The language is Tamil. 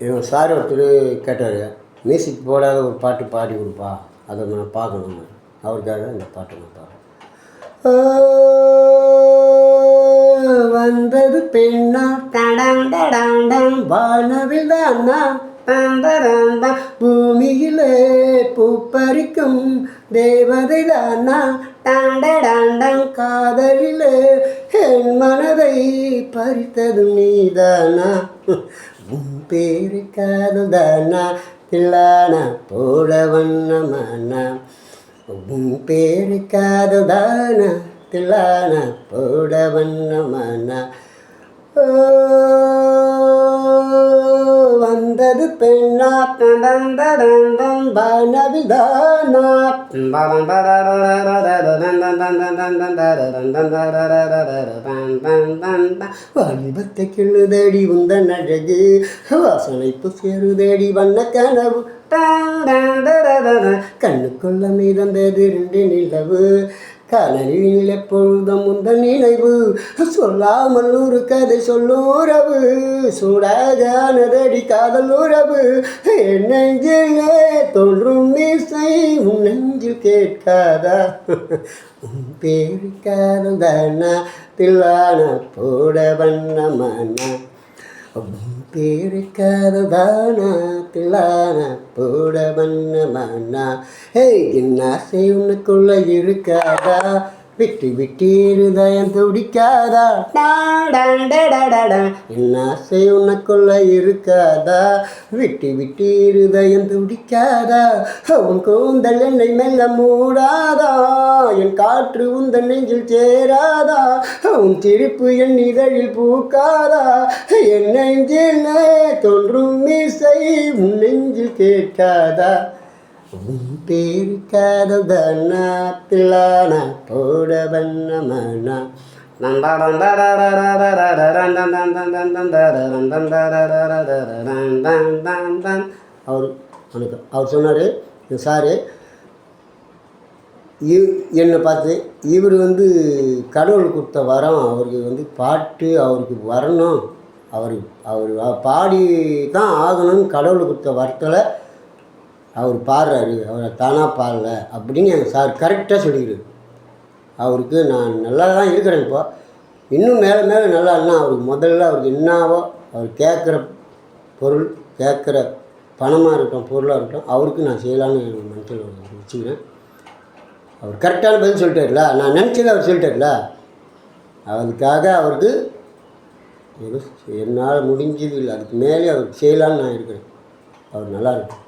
எங்கள் சார் ஒருத்தர் கேட்டார், மியூசிக் போடாத ஒரு பாட்டு பாடி கொடுப்பா, அதை நான் பார்க்கணும். அவருக்காக இந்த பாட்டை நான் பாடுறேன். வந்தது பெண்ணா தடம் தடம் வானவில் தானா தந்தரந்தா பூமியிலே பூப்பறிக்கும் தேவதை தானா டாண்டடாண்டம் காதலிலே என் மனதை பறித்தது நீதானா உன் பேரு காதல் தானா தில்லான போட வண்ணமானா உன் பேரு காதல் தானா தில்லான போட வண்ணமானா வந்தது பெண்ணா தந்தரந்தம் வானவில் தானா வாலிபத்தை கிள்ளுதடி உந்தன் அழகு வாசனைப்பு சேருதடி வண்ண கனவு கண்ணுக்குள்ள மீதந்தது 2 நிலவு கனவில் எப்பொழுதும் உந்தன் நினைவு சொல்லாமல் ஒரு கதை சொல்லும் உறவு சூடாகானதடி காதல் உறவு என் நெஞ்சிலே தோன்றும் இசை உன் நெஞ்சில் கேட்காதா உன் பேரு காதல் தானா தில்லான போட வண்ணமானா உன் பேரு காதல் தானா தில்லான போட வண்ணமானா என் ஆசை உனக்குள்ள இருக்காதா விட்டு விட்டு இருதயம் துடிக்காதா என் ஆசை உனக்குள்ள இருக்காதா விட்டு விட்டு இருதயம் துடிக்காதா உன் கூந்தல் என்னை மெல்ல மூடாதா என் காற்று உந்தன் நெஞ்சில் சேராதா உன் சிரிப்பு என் இதழில் பூக்காதா என் நெஞ்சில் தோன்றும் இசை உன் நெஞ்சில் கேட்காதா உன் பேரு காதல் தானா தில்லான போட வண்ணமானா அவர் சொன்னார் சாரு என்னை பார்த்து இவர் கடவுள் கொடுத்த வரம் அவருக்கு பாட்டு அவருக்கு வரணும் அவர் பாடி தான் ஆகணும்னு கடவுள் கொடுத்த வரத்தில் அவர் பாடுறாரு, அவரை தானாக பாடல அப்படின்னு எங்கள் சார் கரெக்டாக சொல்லிக்கிறார். அவருக்கு நான் நல்லா தான் இருக்கிறேன். இப்போ இன்னும் மேலே மேலே நல்லா இல்லைனா அவருக்கு முதல்ல அவருக்கு என்னவோ அவர் கேட்குற பொருள் கேட்குற பணமாக இருக்கட்டும் பொருளாக இருக்கட்டும் அவருக்கு நான் செய்யலான்னு மனசில் வச்சுக்கிறேன். அவர் கரெக்டான பதில் சொல்லிட்டார்ல, நான் நினச்சதை அவர் சொல்லிட்டார்ல, அதுக்காக அவருக்கு என்னால் முடிஞ்சது இல்லை, அதுக்கு மேலே அவருக்கு செய்யலான்னு நான் இருக்கிறேன். அவர் நல்லா இருக்கும்.